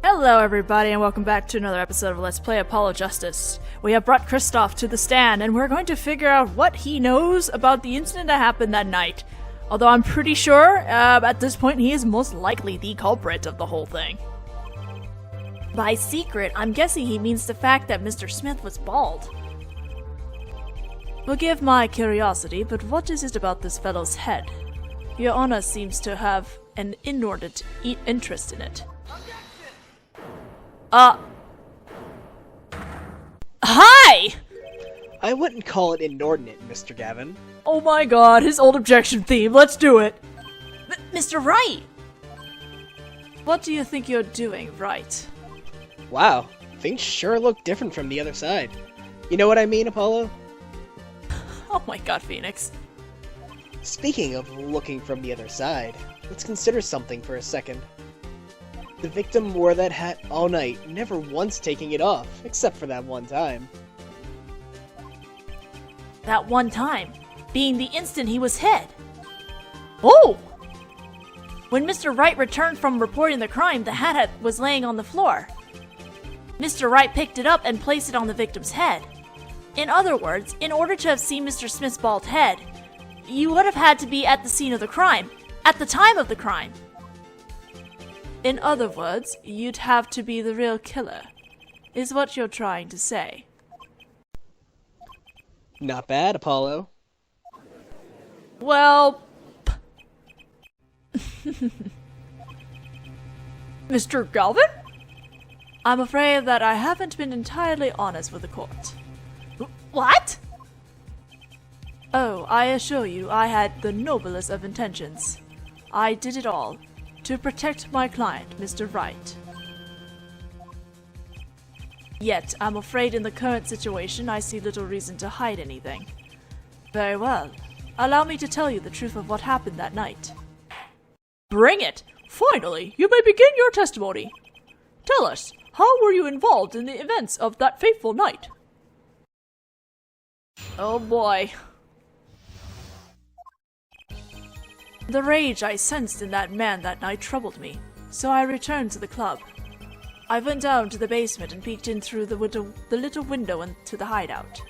Hello everybody and welcome back to another episode of Let's Play Apollo Justice. We have brought Kristoff to the stand and we're going to figure out what he knows about the incident that happened that night. Although I'm pretty sure, at this point, he is most likely the culprit of the whole thing. By secret, I'm guessing he means the fact that Mr. Smith was bald. Forgive my curiosity, but what is it about this fellow's head? Your Honor seems to have an inordinate interest in it. Hi! I wouldn't call it inordinate, Mr. Gavin. Oh my god, his old objection theme, let's do it! Mr. Wright! What do you think you're doing, Wright? Wow, things sure look different from the other side. You know what I mean, Apollo? Oh my god, Phoenix. Speaking of looking from the other side, let's consider something for a second. The victim wore that hat all night, never once taking it off, except for that one time. That one time being the instant he was hit. Oh! When Mr. Wright returned from reporting the crime, the hat was laying on the floor. Mr. Wright picked it up and placed it on the victim's head. In other words, in order to have seen Mr. Smith's bald head, you would have had to be at the scene of the crime, at the time of the crime. In other words, you'd have to be the real killer, is what you're trying to say. Not bad, Apollo. Well... Mr. Galvin? I'm afraid that I haven't been entirely honest with the court. What? Oh, I assure you I had the noblest of intentions. I did it all to protect my client, Mr. Wright. Yet, I'm afraid in the current situation I see little reason to hide anything. Very well. Allow me to tell you the truth of what happened that night. Bring it! Finally, you may begin your testimony. Tell us, how were you involved in the events of that fateful night? Oh boy. The rage I sensed in that man that night troubled me, so I returned to the club. I went down to the basement and peeked in through the little window into the hideout.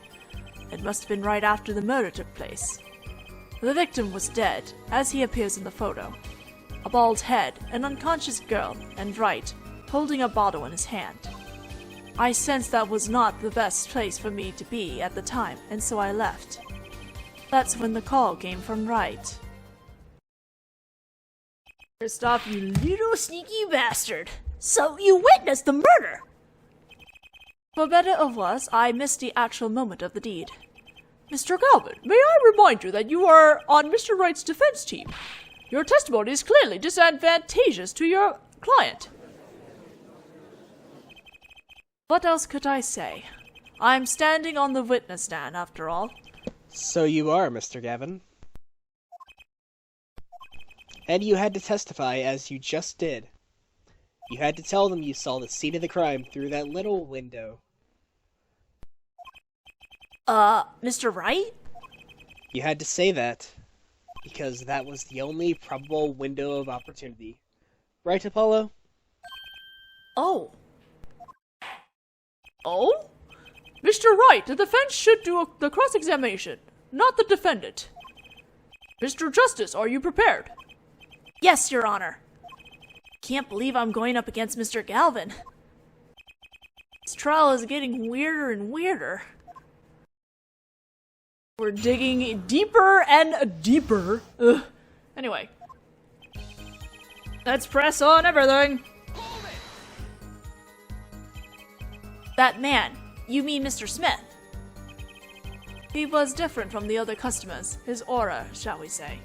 It must have been right after the murder took place. The victim was dead, as he appears in the photo. A bald head, an unconscious girl, and Wright, holding a bottle in his hand. I sensed that was not the best place for me to be at the time, and so I left. That's when the call came from Wright. Kristoff, you little sneaky bastard! So you witnessed the murder! For better or worse, I missed the actual moment of the deed. Mr. Galvin, may I remind you that you are on Mr. Wright's defense team? Your testimony is clearly disadvantageous to your client. What else could I say? I'm standing on the witness stand, after all. So you are, Mr. Gavin. And you had to testify as you just did. You had to tell them you saw the scene of the crime through that little window. Mr. Wright? You had to say that, because that was the only probable window of opportunity. Right, Apollo? Oh. Oh? Mr. Wright, the defense should do the cross-examination, not the defendant. Mr. Justice, are you prepared? Yes, Your Honor. Can't believe I'm going up against Mr. Galvin. This trial is getting weirder and weirder. We're digging deeper and deeper. Ugh. Anyway. Let's press on everything. That man, you mean Mr. Smith? He was different from the other customers, his aura, shall we say.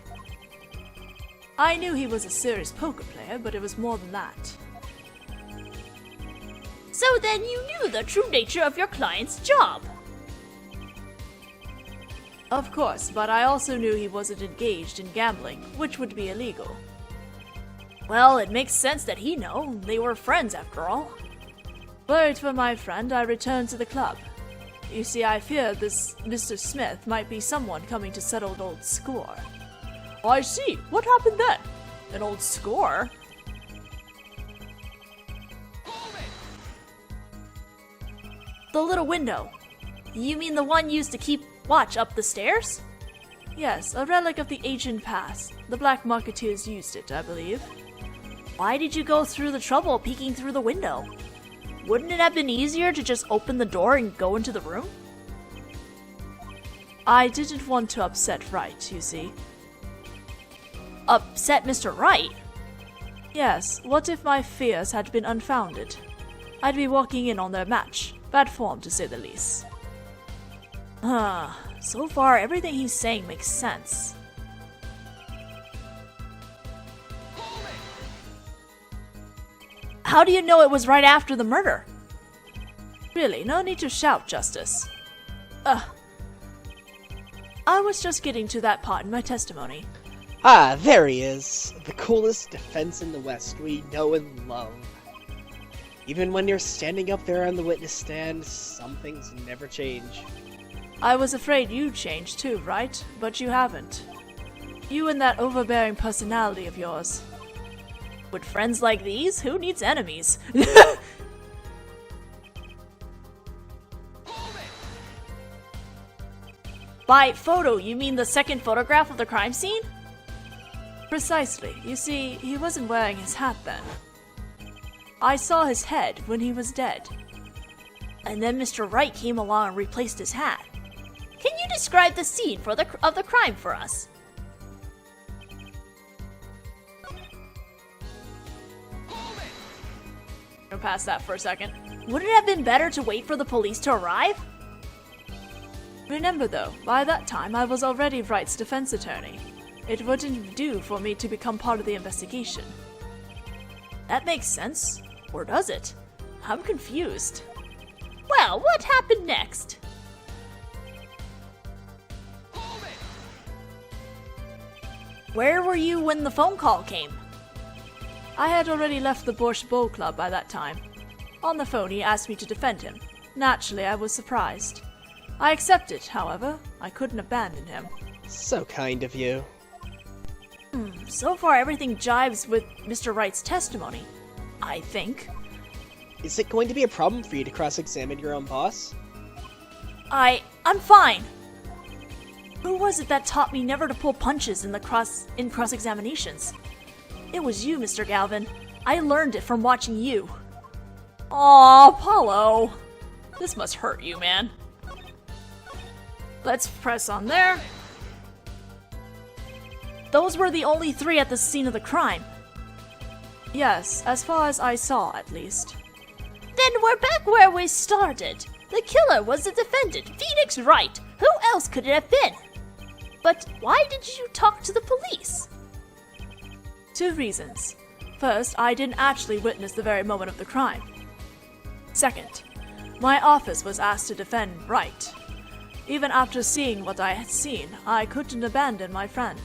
I knew he was a serious poker player, but it was more than that. So then you knew the true nature of your client's job? Of course, but I also knew he wasn't engaged in gambling, which would be illegal. Well, it makes sense that he know. They were friends after all. Worried for my friend, I returned to the club. You see, I feared this Mr. Smith might be someone coming to settle an old score. I see. What happened then? An old score? The little window. You mean the one used to keep watch up the stairs? Yes, a relic of the ancient past. The Black Marketeers used it, I believe. Why did you go through the trouble of peeking through the window? Wouldn't it have been easier to just open the door and go into the room? I didn't want to upset Wright, you see. Upset Mr. Wright? Yes, what if my fears had been unfounded? I'd be walking in on their match. Bad form, to say the least. So far everything he's saying makes sense. How do you know it was right after the murder? Really, no need to shout, Justice. I was just getting to that part in my testimony. Ah, there he is. The coolest defense in the West we know and love. Even when you're standing up there on the witness stand, some things never change. I was afraid you'd change too, right? But you haven't. You and that overbearing personality of yours. With friends like these, who needs enemies? By photo, you mean the second photograph of the crime scene? Precisely. You see, he wasn't wearing his hat then. I saw his head when he was dead. And then Mr. Wright came along and replaced his hat. Can you describe the scene of the crime for us? Go past that for a second. Wouldn't it have been better to wait for the police to arrive? Remember though, by that time I was already Wright's defense attorney. It wouldn't do for me to become part of the investigation. That makes sense. Or does it? I'm confused. Well, what happened next? Where were you when the phone call came? I had already left the Borscht Bowl Club by that time. On the phone he asked me to defend him. Naturally, I was surprised. I accepted, however. I couldn't abandon him. So kind of you. So far everything jives with Mr. Wright's testimony, I think. Is it going to be a problem for you to cross-examine your own boss? I'm fine. Who was it that taught me never to pull punches in cross-examinations? It was you, Mr. Galvin. I learned it from watching you. Aw, Apollo. This must hurt you, man. Let's press on there. Those were the only 3 at the scene of the crime. Yes, as far as I saw, at least. Then we're back where we started. The killer was the defendant, Phoenix Wright. Who else could it have been? But why did you talk to the police? 2 reasons. First, I didn't actually witness the very moment of the crime. Second, my office was asked to defend Wright. Even after seeing what I had seen, I couldn't abandon my friend.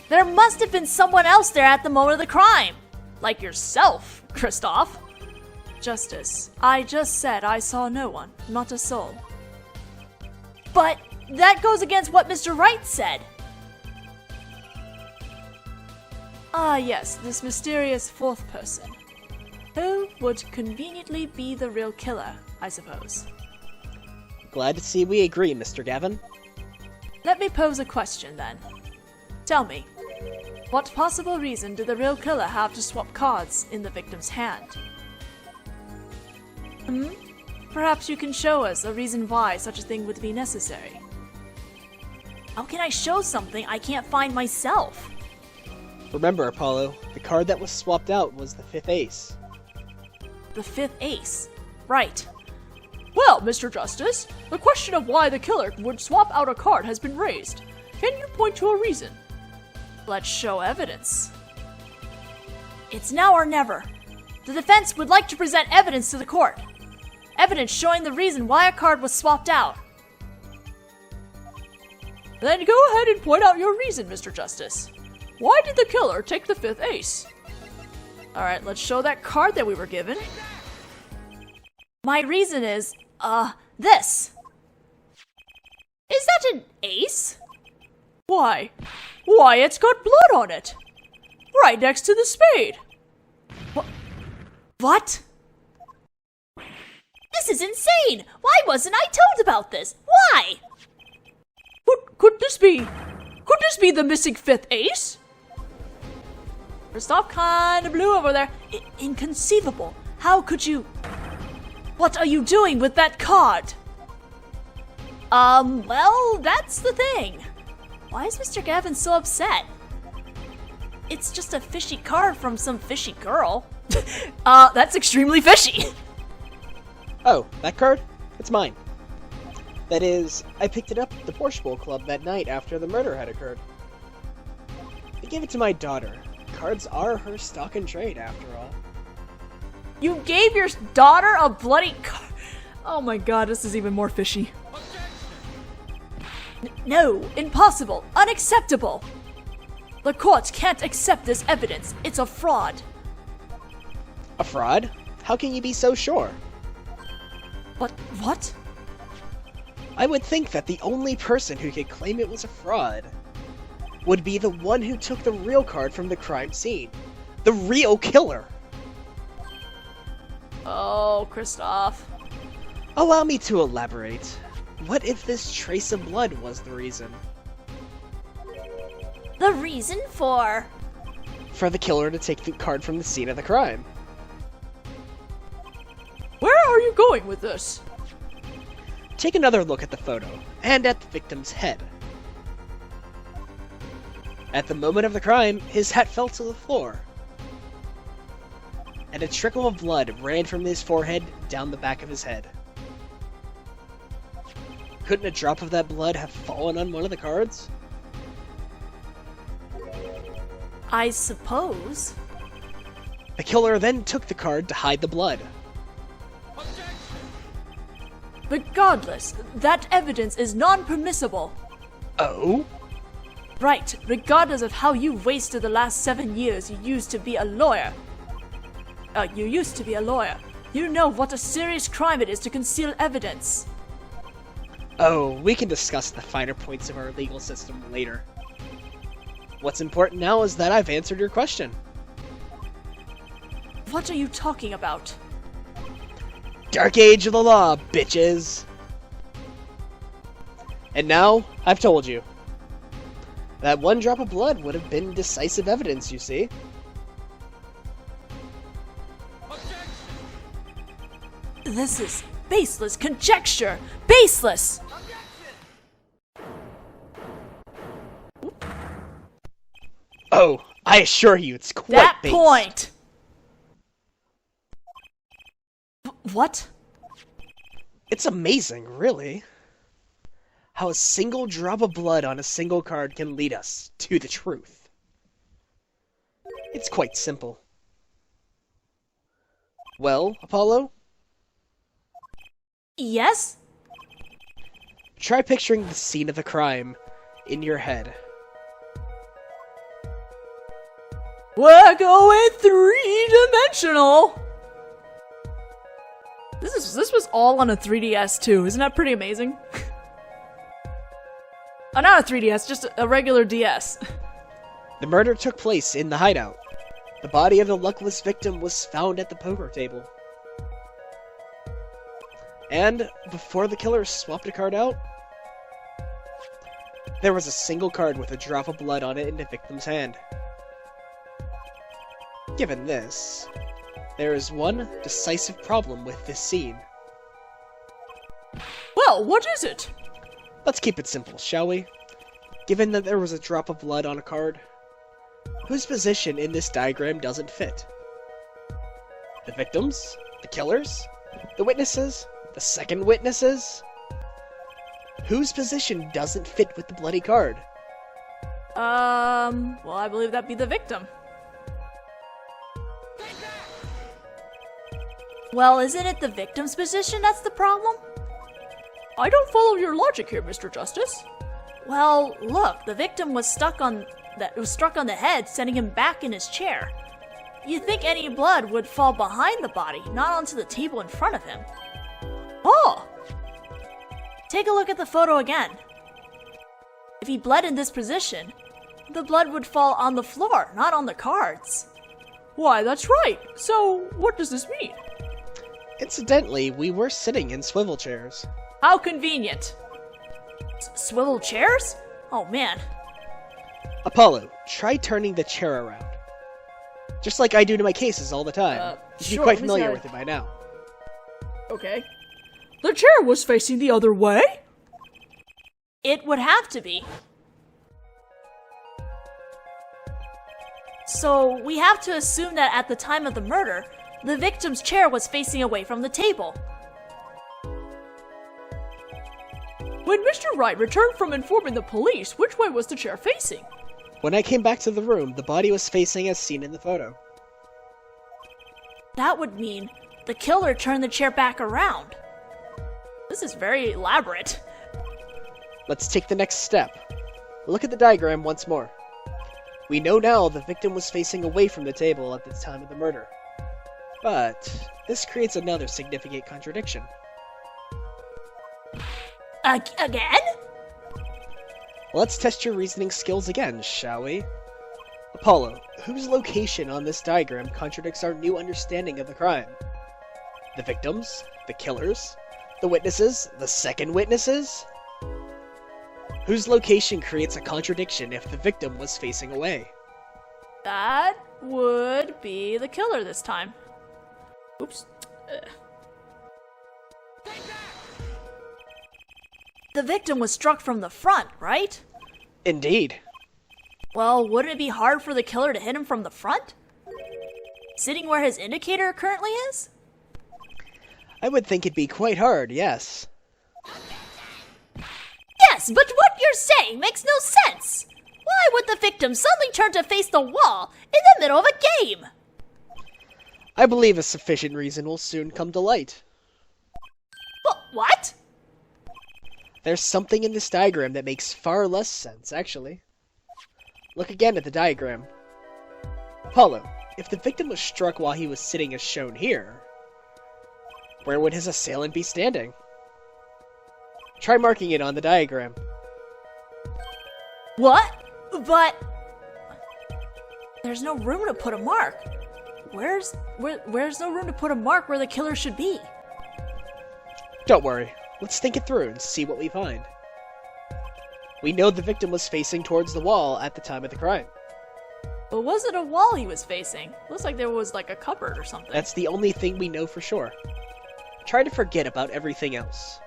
There must have been someone else there at the moment of the crime. Like yourself, Kristoff. Justice, I just said I saw no one, not a soul. But that goes against what Mr. Wright said. Ah yes, this mysterious 4th person. Who would conveniently be the real killer, I suppose. Glad to see we agree, Mr. Gavin. Let me pose a question then. Tell me, what possible reason did the real killer have to swap cards in the victim's hand? Perhaps you can show us a reason why such a thing would be necessary. How can I show something I can't find myself? Remember, Apollo, the card that was swapped out was the 5th ace. The 5th ace? Right. Well, Mr. Justice, the question of why the killer would swap out a card has been raised. Can you point to a reason? Let's show evidence. It's now or never. The defense would like to present evidence to the court. Evidence showing the reason why a card was swapped out. Then go ahead and point out your reason, Mr. Justice. Why did the killer take the 5th ace? Alright, let's show that card that we were given. My reason is, this. Is that an ace? Why? Why, it's got blood on it! Right next to the spade! What? This is insane! Why wasn't I told about this? Why? Could this be? Could this be the missing fifth ace? Kristoff kinda blew over there. Inconceivable. How could you? What are you doing with that card? Well, that's the thing. Why is Mr. Gavin so upset? It's just a fishy card from some fishy girl. That's extremely fishy. Oh, that card? It's mine. That is, I picked it up at the Porsche Bowl Club that night after the murder had occurred. I gave it to my daughter. Cards are her stock and trade, after all. You gave your daughter a bloody card? Oh my god, this is even more fishy. No, impossible, unacceptable. The court can't accept this evidence. It's a fraud. A fraud? How can you be so sure? But what? I would think that the only person who could claim it was a fraud would be the one who took the real card from the crime scene. The real killer! Oh, Kristoff. Allow me to elaborate. What if this trace of blood was the reason? The reason for the killer to take the card from the scene of the crime. Where are you going with this? Take another look at the photo, and at the victim's head. At the moment of the crime, his hat fell to the floor, and a trickle of blood ran from his forehead down the back of his head. Couldn't a drop of that blood have fallen on one of the cards? I suppose. The killer then took the card to hide the blood. Regardless, that evidence is non-permissible. Oh? Right, regardless of how you wasted the last 7 years you used to be a lawyer. You know what a serious crime it is to conceal evidence. Oh, we can discuss the finer points of our legal system later. What's important now is that I've answered your question. What are you talking about? Dark Age of the Law, bitches! And now, I've told you. That one drop of blood would have been decisive evidence, you see. This is baseless conjecture! Baseless! Oh, I assure you, it's quite That based. point! What? It's amazing, really, how a single drop of blood on a single card can lead us to the truth. It's quite simple. Well, Apollo? Yes? Try picturing the scene of the crime in your head. We're going 3-dimensional! This was all on a 3DS too. Isn't that pretty amazing? Oh, not a 3DS, just a regular DS. The murder took place in the hideout. The body of the luckless victim was found at the poker table. And before the killer swapped a card out, there was a single card with a drop of blood on it in the victim's hand. Given this, there is one decisive problem with this scene. Well, what is it? Let's keep it simple, shall we? Given that there was a drop of blood on a card, whose position in this diagram doesn't fit? The victims? The killers? The witnesses? The second witnesses? Whose position doesn't fit with the bloody card? Well, I believe that'd be the victim. Well, isn't it the victim's position that's the problem? I don't follow your logic here, Mr. Justice. Well, look, the victim was struck on the head, sending him back in his chair. You'd think any blood would fall behind the body, not onto the table in front of him. Oh! Take a look at the photo again. If he bled in this position, the blood would fall on the floor, not on the cards. Why, that's right. So, what does this mean? Incidentally, we were sitting in swivel chairs. How convenient. Swivel chairs? Oh man. Apollo, try turning the chair around. Just like I do to my cases all the time. You should be quite familiar with it by now. Okay. The chair was facing the other way? It would have to be. So we have to assume that at the time of the murder, the victim's chair was facing away from the table. When Mr. Wright returned from informing the police, which way was the chair facing? When I came back to the room, the body was facing as seen in the photo. That would mean the killer turned the chair back around. This is very elaborate. Let's take the next step. Look at the diagram once more. We know now the victim was facing away from the table at the time of the murder. But this creates another significant contradiction. Again? Let's test your reasoning skills again, shall we? Apollo, whose location on this diagram contradicts our new understanding of the crime? The victims? The killers? The witnesses? The second witnesses? Whose location creates a contradiction if the victim was facing away? That would be the killer this time. Oops. The victim was struck from the front, right? Indeed. Well, wouldn't it be hard for the killer to hit him from the front? Sitting where his indicator currently is? I would think it'd be quite hard, yes. Yes, but what you're saying makes no sense! Why would the victim suddenly turn to face the wall in the middle of a game? I believe a sufficient reason will soon come to light. What? There's something in this diagram that makes far less sense, actually. Look again at the diagram. Apollo, if the victim was struck while he was sitting as shown here, where would his assailant be standing? Try marking it on the diagram. What? But there's no room to put a mark. Where's no room to put a mark where the killer should be? Don't worry. Let's think it through and see what we find. We know the victim was facing towards the wall at the time of the crime. But was it a wall he was facing? Looks like there was like a cupboard or something. That's the only thing we know for sure. Try to forget about everything else.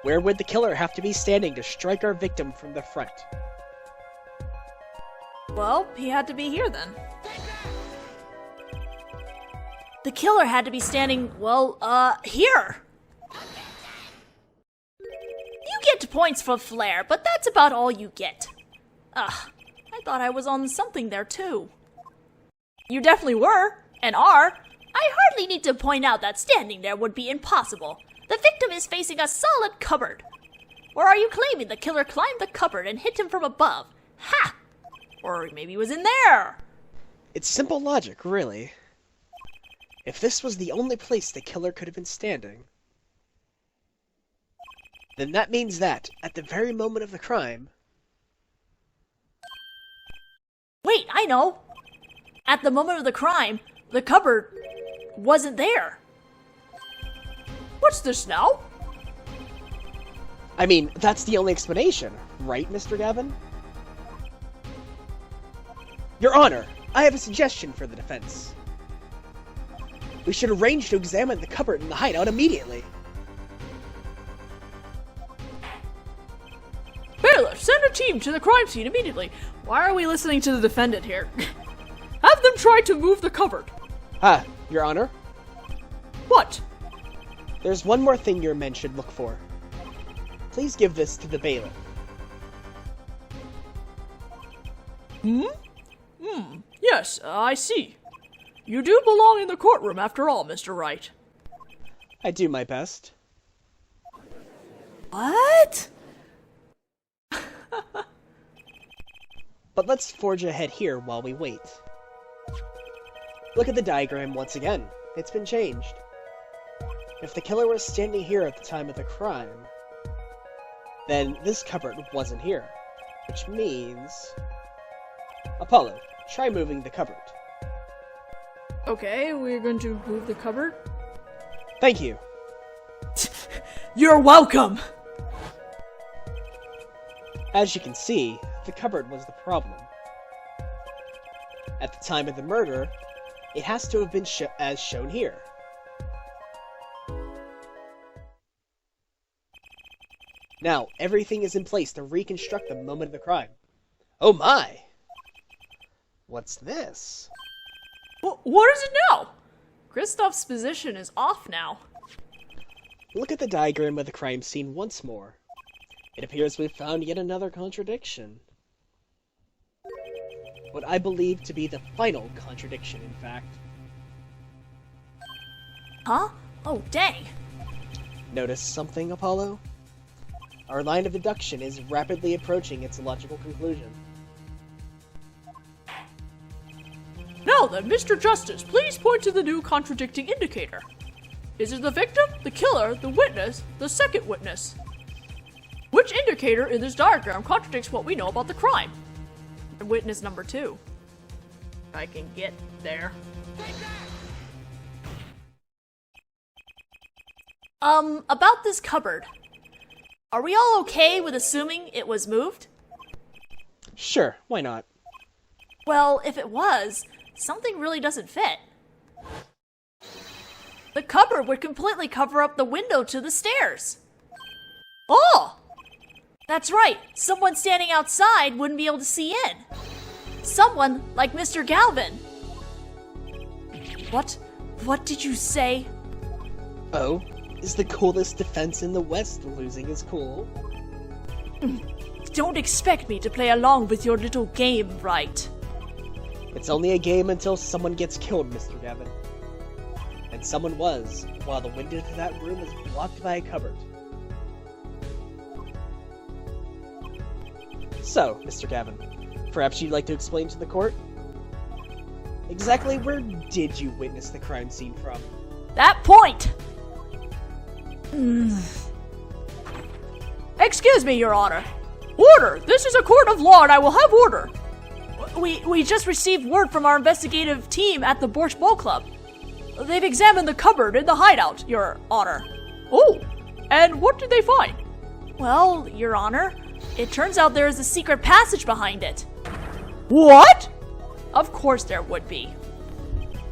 Where would the killer have to be standing to strike our victim from the front? Well, he had to be here then. The killer had to be standing, here. You get points for flair, but that's about all you get. I thought I was on something there too. You definitely were, and are. I hardly need to point out that standing there would be impossible. The victim is facing a solid cupboard. Or are you claiming the killer climbed the cupboard and hit him from above? Ha! Or maybe he was in there. It's simple logic, really. If this was the only place the killer could have been standing, then that means that, at the very moment of the crime... Wait, I know! At the moment of the crime, the cupboard wasn't there. What's this now? I mean, that's the only explanation, right, Mr. Gavin? Your Honor, I have a suggestion for the defense. We should arrange to examine the cupboard in the hideout immediately. Bailiff, send a team to the crime scene immediately. Why are we listening to the defendant here? Have them try to move the cupboard. Your Honor? What? There's one more thing your men should look for. Please give this to the bailiff. Yes, I see. You do belong in the courtroom after all, Mr. Wright. I do my best. What? But let's forge ahead here while we wait. Look at the diagram once again. It's been changed. If the killer was standing here at the time of the crime, then this cupboard wasn't here. Which means... Apollo, try moving the cupboard. Okay, we're going to move the cupboard. Thank you. You're welcome! As you can see, the cupboard was the problem. At the time of the murder, it has to have been as shown here. Now, everything is in place to reconstruct the moment of the crime. Oh my! What's this? What is it now? Kristoff's position is off now. Look at the diagram of the crime scene once more. It appears we've found yet another contradiction. What I believe to be the final contradiction, in fact. Huh? Oh, dang. Notice something, Apollo? Our line of deduction is rapidly approaching its logical conclusion. Now then, Mr. Justice, please point to the new contradicting indicator. Is it the victim, the killer, the witness, the second witness? Which indicator in this diagram contradicts what we know about the crime? Witness number 2. I can get there. About this cupboard. Are we all okay with assuming it was moved? Sure, why not? Well, if it was, something really doesn't fit. The cupboard would completely cover up the window to the stairs. Oh! That's right, someone standing outside wouldn't be able to see in. Someone like Mr. Galvin. What did you say? Oh, is the coolest defense in the West losing his cool? Don't expect me to play along with your little game, Wright. It's only a game until someone gets killed, Mr. Gavin. And someone was, while the window to that room is blocked by a cupboard. So, Mr. Gavin, perhaps you'd like to explain to the court? Exactly where did you witness the crime scene from? That point! Excuse me, Your Honor. Order! This is a court of law and I will have order. We just received word from our investigative team at the Borscht Bowl Club. They've examined the cupboard in the hideout, Your Honor. Oh, and what did they find? Well, Your Honor, it turns out there is a secret passage behind it. What? Of course there would be.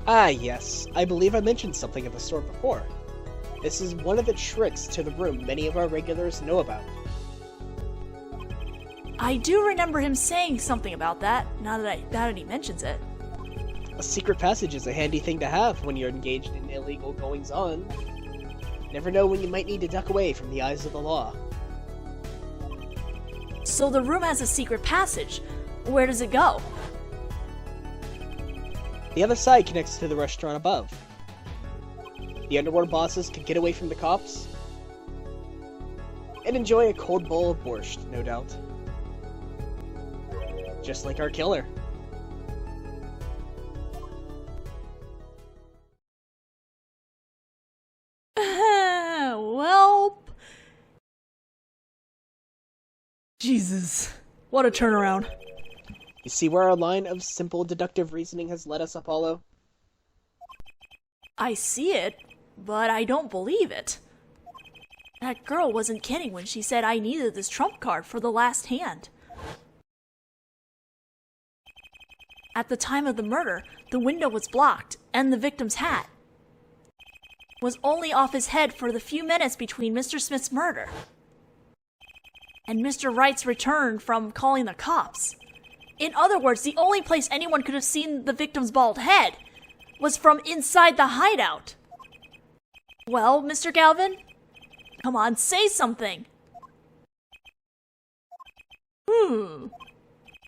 Ah, yes. I believe I mentioned something of the sort before. This is one of the tricks to the room many of our regulars know about. I do remember him saying something about that, now that he mentions it. A secret passage is a handy thing to have when you're engaged in illegal goings-on. Never know when you might need to duck away from the eyes of the law. So the room has a secret passage. Where does it go? The other side connects to the restaurant above. The underworld bosses could get away from the cops and enjoy a cold bowl of borscht, no doubt. Just like our killer. Well... Jesus. What a turnaround. You see where our line of simple deductive reasoning has led us, Apollo? I see it, but I don't believe it. That girl wasn't kidding when she said I needed this trump card for the last hand. At the time of the murder, the window was blocked, and the victim's hat was only off his head for the few minutes between Mr. Smith's murder and Mr. Wright's return from calling the cops. In other words, the only place anyone could have seen the victim's bald head was from inside the hideout. Well, Mr. Galvin? Come on, say something.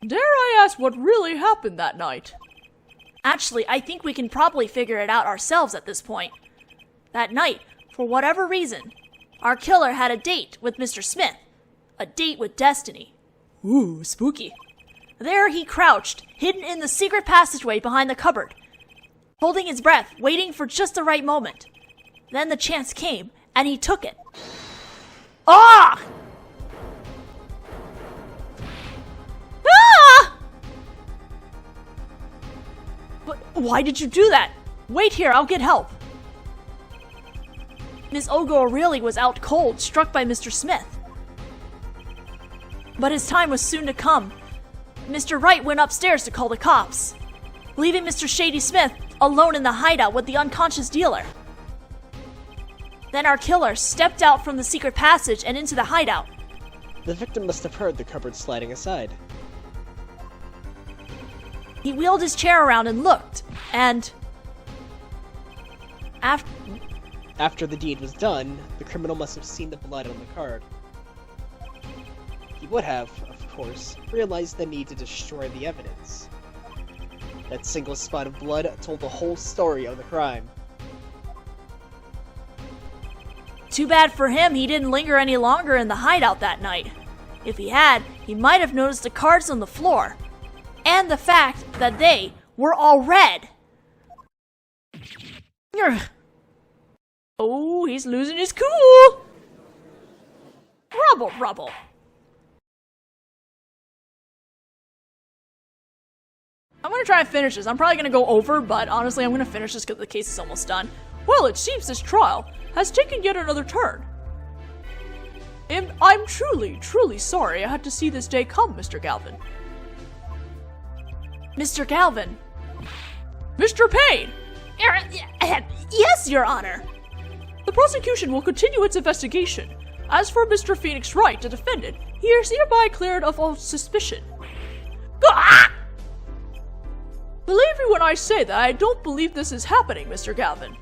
Dare I ask what really happened that night? Actually, I think we can probably figure it out ourselves at this point. That night, for whatever reason, our killer had a date with Mr. Smith. A date with destiny. Ooh, spooky. There he crouched, hidden in the secret passageway behind the cupboard, holding his breath, waiting for just the right moment. Then the chance came, and he took it. Ah! Ah! But why did you do that? Wait here, I'll get help. Miss Ogo really was out cold, struck by Mr. Smith. But his time was soon to come. Mr. Wright went upstairs to call the cops, leaving Mr. Shady Smith alone in the hideout with the unconscious dealer. Then our killer stepped out from the secret passage and into the hideout. The victim must have heard the cupboard sliding aside. He wheeled his chair around and looked, and After the deed was done, the criminal must have seen the blood on the card. He would have, of course, realized the need to destroy the evidence. That single spot of blood told the whole story of the crime. Too bad for him he didn't linger any longer in the hideout that night. If he had, he might have noticed the cards on the floor, and the fact that they were all red. Urgh. Oh, he's losing his cool! Rubble, rubble. I'm gonna try and finish this. I'm probably gonna go over, but honestly, I'm gonna finish this because the case is almost done. Well, it seems this trial has taken yet another turn. I'm truly, truly sorry I had to see this day come, Mr. Galvin. Mr. Galvin. Mr. Payne! Yes, Your Honor. The prosecution will continue its investigation. As for Mr. Phoenix Wright, the defendant, he is hereby cleared of all suspicion. Ah! Believe me when I say that I don't believe this is happening, Mr. Galvin.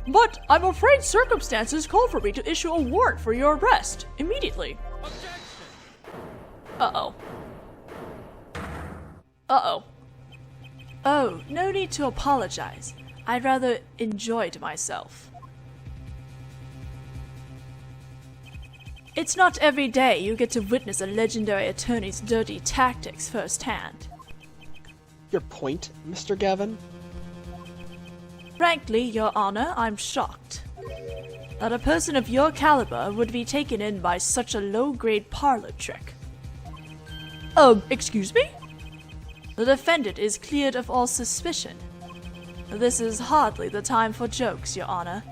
But I'm afraid circumstances call for me to issue a warrant for your arrest immediately. Uh-oh. Uh-oh. Oh, no need to apologize. I'd rather enjoyed myself. It's not every day you get to witness a legendary attorney's dirty tactics firsthand. Your point, Mr. Gavin? Frankly, Your Honor, I'm shocked that a person of your caliber would be taken in by such a low-grade parlor trick. Excuse me? The defendant is cleared of all suspicion. This is hardly the time for jokes, Your Honor.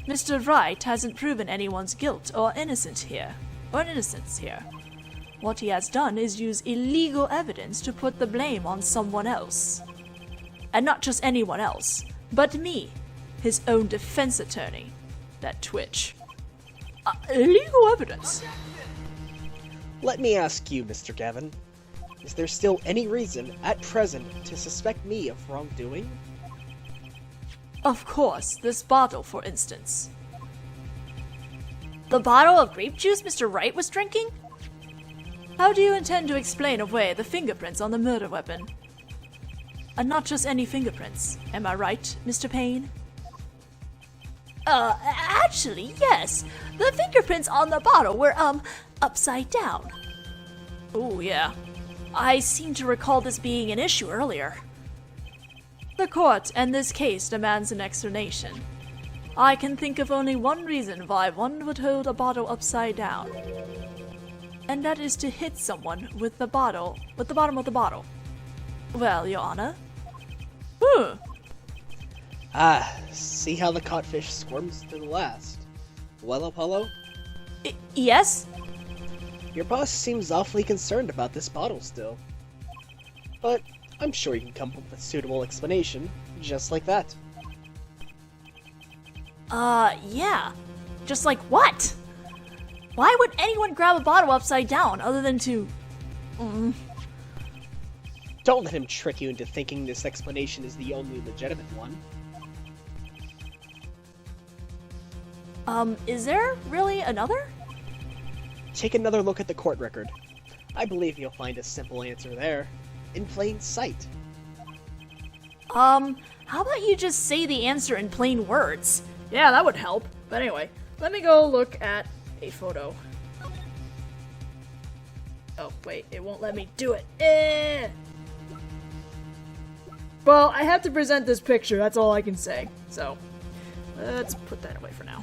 Mr. Wright hasn't proven anyone's guilt or innocence here. What he has done is use illegal evidence to put the blame on someone else. And not just anyone else, but me, his own defense attorney. That twitch. Illegal evidence? Let me ask you, Mr. Gavin. Is there still any reason, at present, to suspect me of wrongdoing? Of course, this bottle, for instance. The bottle of grape juice Mr. Wright was drinking? How do you intend to explain away the fingerprints on the murder weapon? And not just any fingerprints, am I right, Mr. Payne? Actually, yes. The fingerprints on the bottle were, upside down. Oh, yeah. I seem to recall this being an issue earlier. The court and this case demands an explanation. I can think of only one reason why one would hold a bottle upside down. And that is to hit someone with the bottom of the bottle. Well, Your Honor. See how the codfish squirms to the last. Well, Apollo? Yes? Your boss seems awfully concerned about this bottle still. But I'm sure you can come up with a suitable explanation, just like that. Yeah. Just like what? Why would anyone grab a bottle upside down other than to... Don't let him trick you into thinking this explanation is the only legitimate one. Is there really another? Take another look at the court record. I believe you'll find a simple answer there, in plain sight. How about you just say the answer in plain words? Yeah, that would help. But anyway, let me go look at a photo. Oh, wait, it won't let me do it. Well, I have to present this picture, that's all I can say. So, let's put that away for now.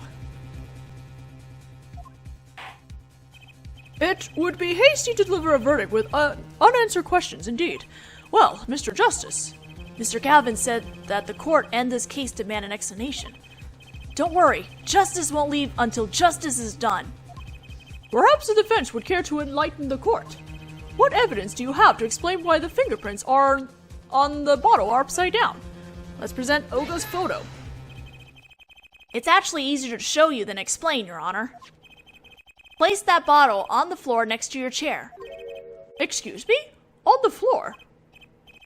It would be hasty to deliver a verdict with unanswered questions, indeed. Well, Mr. Justice. Mr. Galvin said that the court and this case demand an explanation. Don't worry, justice won't leave until justice is done. Perhaps the defense would care to enlighten the court. What evidence do you have to explain why the fingerprints on the bottle are upside down? Let's present Olga's photo. It's actually easier to show you than explain, Your Honor. Place that bottle on the floor next to your chair. Excuse me? On the floor?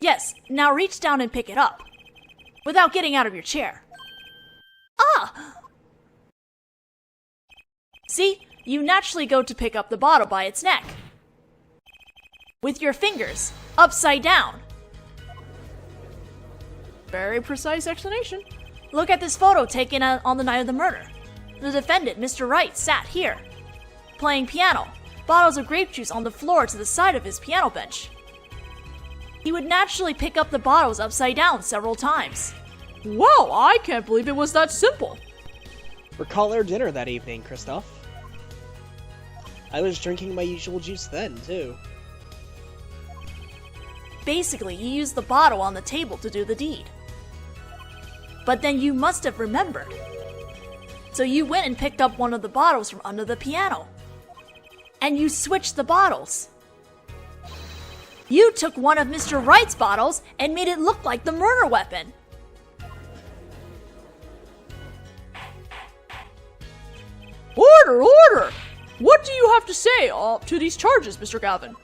Yes, now reach down and pick it up. Without getting out of your chair. Ah! See? You naturally go to pick up the bottle by its neck. With your fingers, upside down. Very precise explanation. Look at this photo taken on the night of the murder. The defendant, Mr. Wright, sat here, playing piano, bottles of grape juice on the floor to the side of his piano bench. He would naturally pick up the bottles upside down several times. Wow, I can't believe it was that simple. Recall our dinner that evening, Kristoff. I was drinking my usual juice then, too. Basically, you used the bottle on the table to do the deed. But then you must have remembered. So you went and picked up one of the bottles from under the piano. And you switched the bottles. You took one of Mr. Wright's bottles and made it look like the murder weapon. Order, order! What do you have to say to these charges, Mr. Gavin?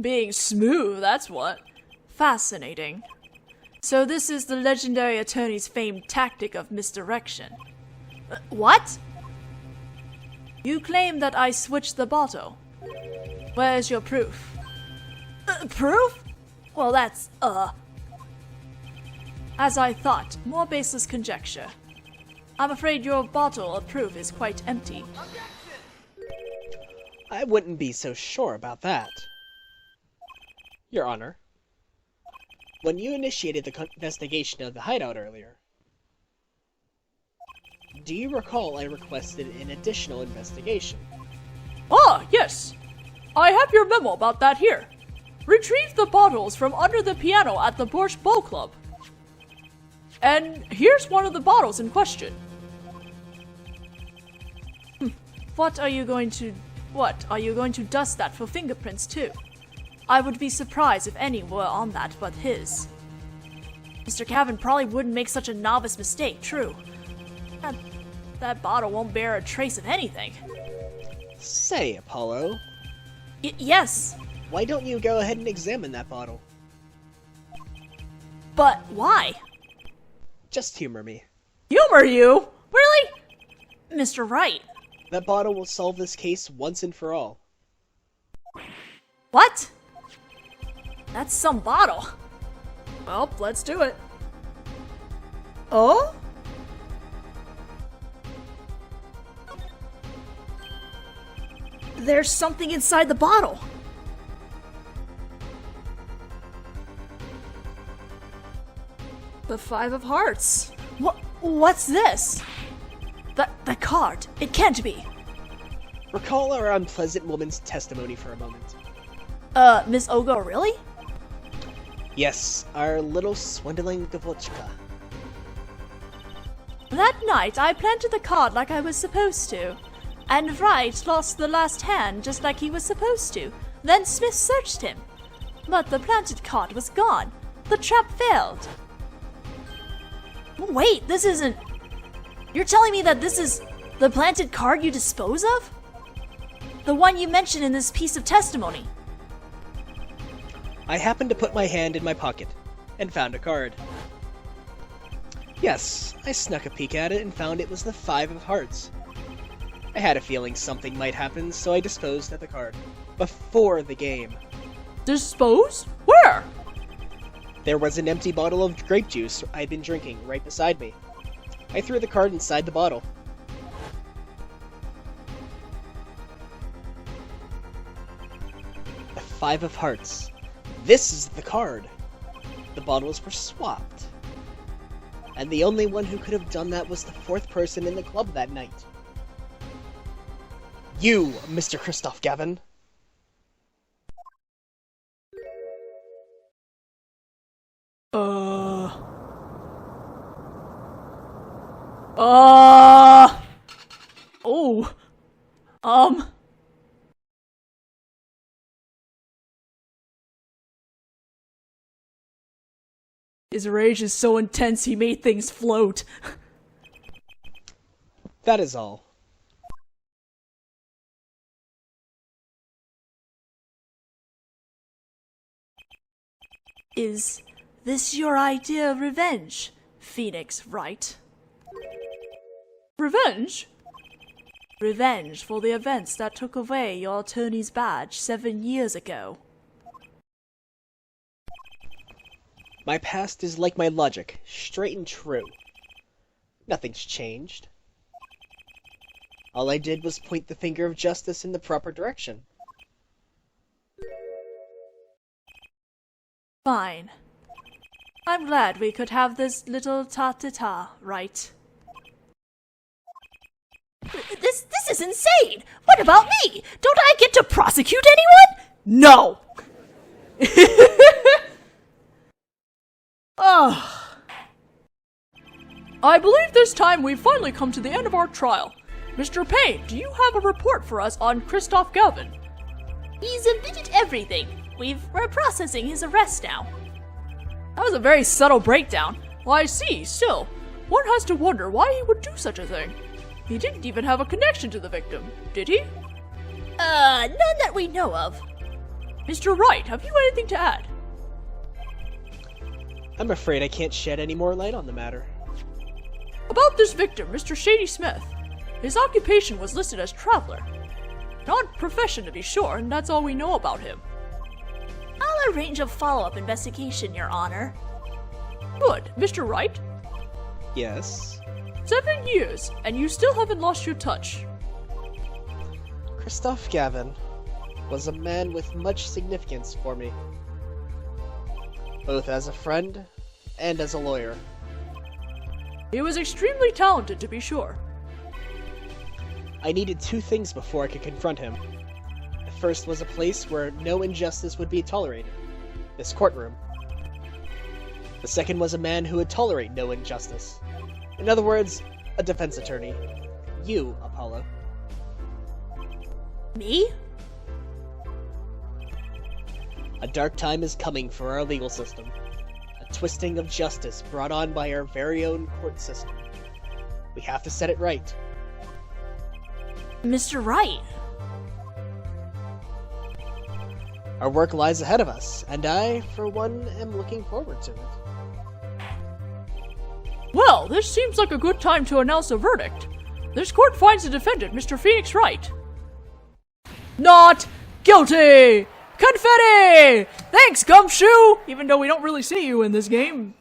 Being smooth, that's what. Fascinating. So this is the legendary attorney's famed tactic of misdirection. What? You claim that I switched the bottle. Where's your proof? Proof? Well, that's, As I thought, more baseless conjecture. I'm afraid your bottle of proof is quite empty. I wouldn't be so sure about that. Your Honor, when you initiated the investigation of the hideout earlier, do you recall I requested an additional investigation? Ah, yes! I have your memo about that here. Retrieve the bottles from under the piano at the Borscht Bowl Club. And here's one of the bottles in question. What are you going to dust that for fingerprints too? I would be surprised if any were on that but his. Mr. Gavin probably wouldn't make such a novice mistake, true. That bottle won't bear a trace of anything. Say, Apollo. Yes. Why don't you go ahead and examine that bottle? But why? Just humor me. Humor you? Really? Mr. Wright. That bottle will solve this case once and for all. What? That's some bottle. Well, let's do it. Oh? There's something inside the bottle. The Five of Hearts. What's this? The card. It can't be. Recall our unpleasant woman's testimony for a moment. Miss Olga, really? Yes, our little swindling Gavochka. That night, I planted the card like I was supposed to. And Wright lost the last hand just like he was supposed to. Then Smith searched him. But the planted card was gone. The trap failed. Wait, this isn't... You're telling me that this is the planted card you dispose of? The one you mentioned in this piece of testimony. I happened to put my hand in my pocket and found a card. Yes, I snuck a peek at it and found it was the Five of Hearts. I had a feeling something might happen, so I disposed of the card. Before the game. Dispose? Where? There was an empty bottle of grape juice I'd been drinking right beside me. I threw the card inside the bottle. The Five of Hearts. This is the card. The bottles were swapped. And the only one who could have done that was the fourth person in the club that night. You, Mr. Kristoff Gavin. Oh. His rage is so intense he made things float. That is all. Is this your idea of revenge, Phoenix Wright? Revenge? Revenge for the events that took away your attorney's badge 7 years ago. My past is like my logic, straight and true. Nothing's changed. All I did was point the finger of justice in the proper direction. Fine. I'm glad we could have this little ta-ta-ta, right? This is insane! What about me? Don't I get to prosecute anyone? No! I believe this time we've finally come to the end of our trial. Mr. Payne, do you have a report for us on Christoph Galvin? He's admitted everything. We're processing his arrest now. That was a very subtle breakdown. Well, I see, still. One has to wonder why he would do such a thing. He didn't even have a connection to the victim, did he? None that we know of. Mr. Wright, have you anything to add? I'm afraid I can't shed any more light on the matter. About this victim, Mr. Shady Smith. His occupation was listed as traveler. Not profession to be sure, and that's all we know about him. I'll arrange a follow-up investigation, Your Honor. Good. Mr. Wright? Yes? 7 years, and you still haven't lost your touch. Christoph Gavin was a man with much significance for me, both as a friend and as a lawyer. He was extremely talented, to be sure. I needed two things before I could confront him. The first was a place where no injustice would be tolerated, this courtroom. The second was a man who would tolerate no injustice. In other words, a defense attorney. You, Apollo. Me? A dark time is coming for our legal system. A twisting of justice brought on by our very own court system. We have to set it right. Mr. Wright. Our work lies ahead of us, and I, for one, am looking forward to it. Well, this seems like a good time to announce a verdict. This court finds the defendant, Mr. Phoenix Wright, not guilty! Confetti! Thanks, Gumshoe! Even though we don't really see you in this game.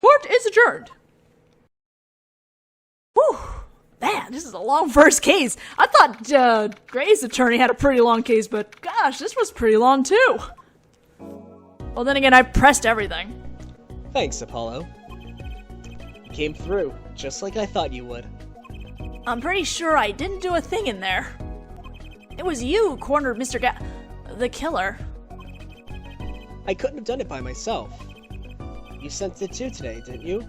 Court is adjourned. Whew. Man, this is a long first case. I thought Gray's attorney had a pretty long case, but gosh, this was pretty long too. Well, then again, I pressed everything. Thanks, Apollo. You came through, just like I thought you would. I'm pretty sure I didn't do a thing in there. It was you who cornered the killer. I couldn't have done it by myself. You sensed it too today, didn't you?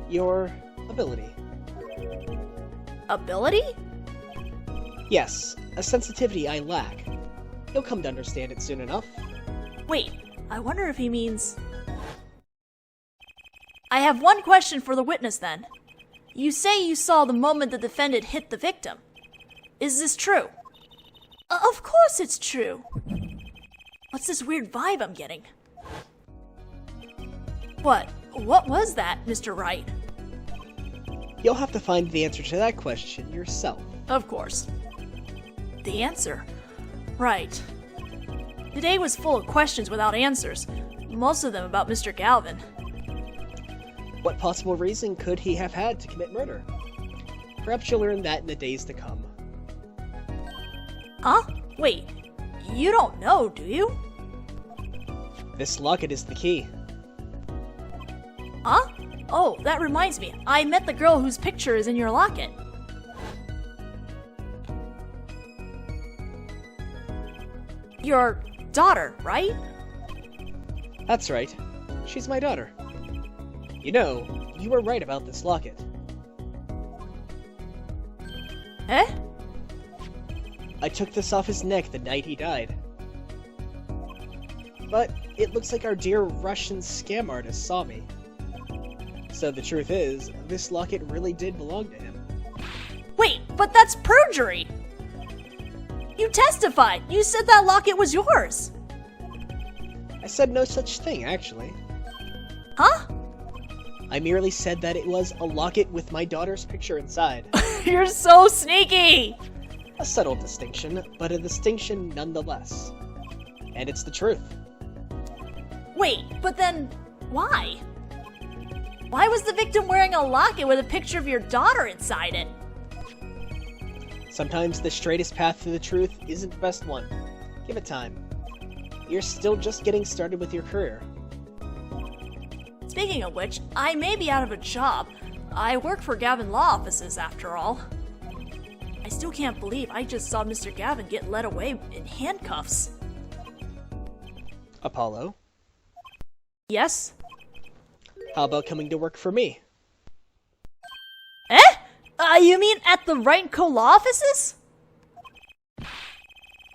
Your ability. Ability? Yes, a sensitivity I lack. You'll come to understand it soon enough. Wait, I wonder if he means... I have one question for the witness then. You say you saw the moment the defendant hit the victim. Is this true? Of course it's true. What's this weird vibe I'm getting? What was that, Mr. Wright? You'll have to find the answer to that question yourself. Of course. The answer? Right. Today was full of questions without answers. Most of them about Mr. Galvin. What possible reason could he have had to commit murder? Perhaps you'll learn that in the days to come. Huh? Wait, you don't know, do you? This locket is the key. Huh? Oh, that reminds me. I met the girl whose picture is in your locket. Your daughter, right? That's right. She's my daughter. You know, you were right about this locket. Eh? I took this off his neck the night he died. But it looks like our dear Russian scam artist saw me. So the truth is, this locket really did belong to him. Wait, but that's perjury! You testified! You said that locket was yours! I said no such thing, actually. Huh? I merely said that it was a locket with my daughter's picture inside. You're so sneaky! A subtle distinction, but a distinction nonetheless. And it's the truth. Wait, but then, why? Why was the victim wearing a locket with a picture of your daughter inside it? Sometimes the straightest path to the truth isn't the best one. Give it time. You're still just getting started with your career. Speaking of which, I may be out of a job. I work for Gavin Law Offices, after all. I still can't believe I just saw Mr. Gavin get led away in handcuffs. Apollo, Yes? how about coming to work for me? Eh? You mean at the Wright & Co. Law Offices?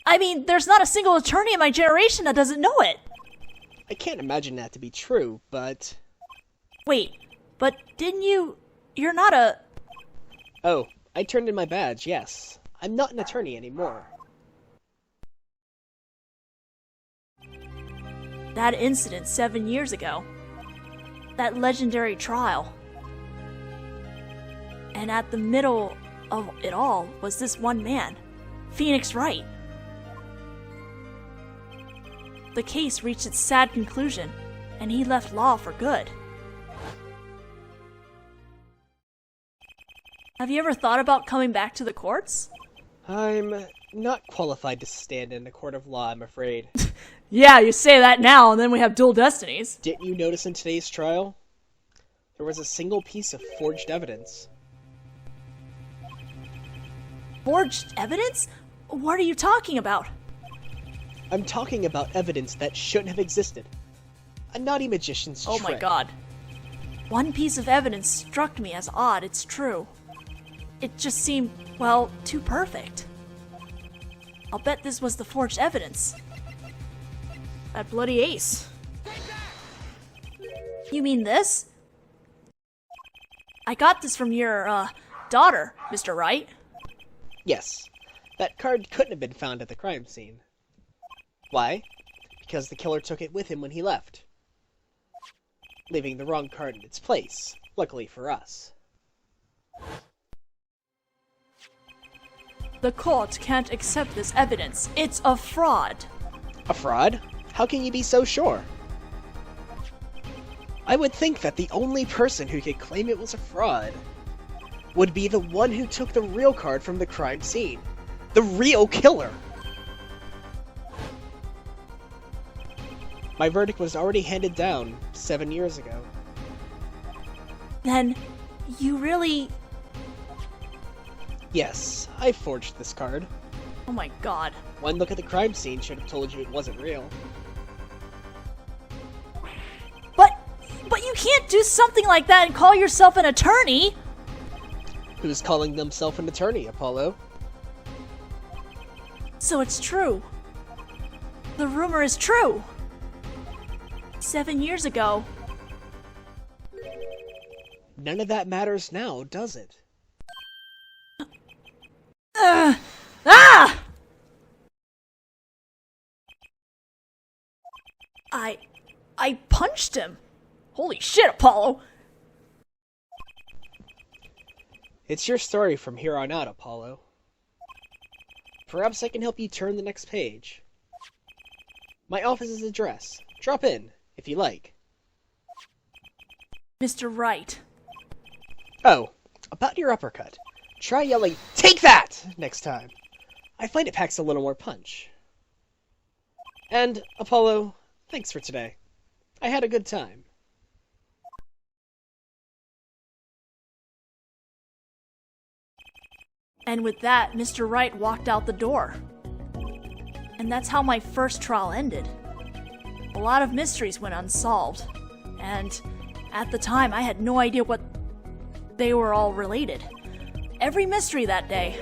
I mean, there's not a single attorney in my generation that doesn't know it. I can't imagine that to be true, but... Wait, but you're not a... Oh, I turned in my badge, yes. I'm not an attorney anymore. That incident 7 years ago. That legendary trial. And at the middle of it all was this one man, Phoenix Wright. The case reached its sad conclusion, and he left law for good. Have you ever thought about coming back to the courts? I'm not qualified to stand in a court of law, I'm afraid. Yeah, you say that now, and then we have dual destinies. Didn't you notice in today's trial? There was a single piece of forged evidence. Forged evidence? What are you talking about? I'm talking about evidence that shouldn't have existed. A naughty magician's Oh trick. my god. One piece of evidence struck me as odd, it's true. It just seemed, well, too perfect. I'll bet this was the forged evidence. That bloody ace. You mean this? I got this from your, daughter, Mr. Wright. Yes, that card couldn't have been found at the crime scene. Why? Because the killer took it with him when he left, leaving the wrong card in its place, luckily for us. The court can't accept this evidence. It's a fraud. A fraud? How can you be so sure? I would think that the only person who could claim it was a fraud would be the one who took the real card from the crime scene. The real killer! My verdict was already handed down 7 years ago. Then, you really... Yes, I forged this card. Oh my god. One look at the crime scene should have told you it wasn't real. But you can't do something like that and call yourself an attorney! Who's calling themselves an attorney, Apollo? So it's true. The rumor is true. 7 years ago. None of that matters now, does it? Ah! I punched him. Holy shit, Apollo! It's your story from here on out, Apollo. Perhaps I can help you turn the next page. My office's address. Drop in, if you like. Mr. Wright. Oh, about your uppercut. Try yelling, "Take that!" next time. I find it packs a little more punch. And, Apollo, thanks for today. I had a good time. And with that, Mr. Wright walked out the door. And that's how my first trial ended. A lot of mysteries went unsolved. And at the time, I had no idea what they were all related. Every mystery that day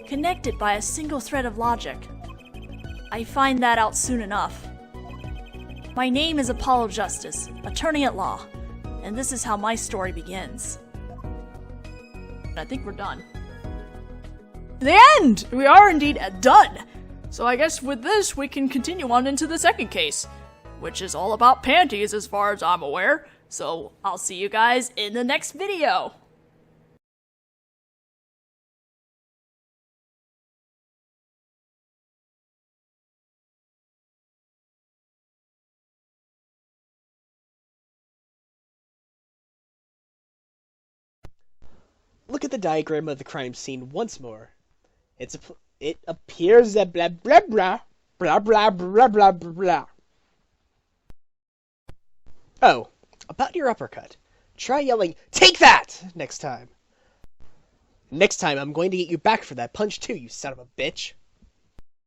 connected by a single thread of logic. I find that out soon enough. My name is Apollo Justice, attorney at law, and this is how my story begins. I think we're done. The end! We are indeed done! So I guess with this, we can continue on into the second case, which is all about panties as far as I'm aware. So I'll see you guys in the next video! Look at the diagram of the crime scene once more. It appears that blah blah blah blah blah blah blah blah. Oh, about your uppercut. Try yelling, "Take that!" next time. Next time I'm going to get you back for that punch too, you son of a bitch.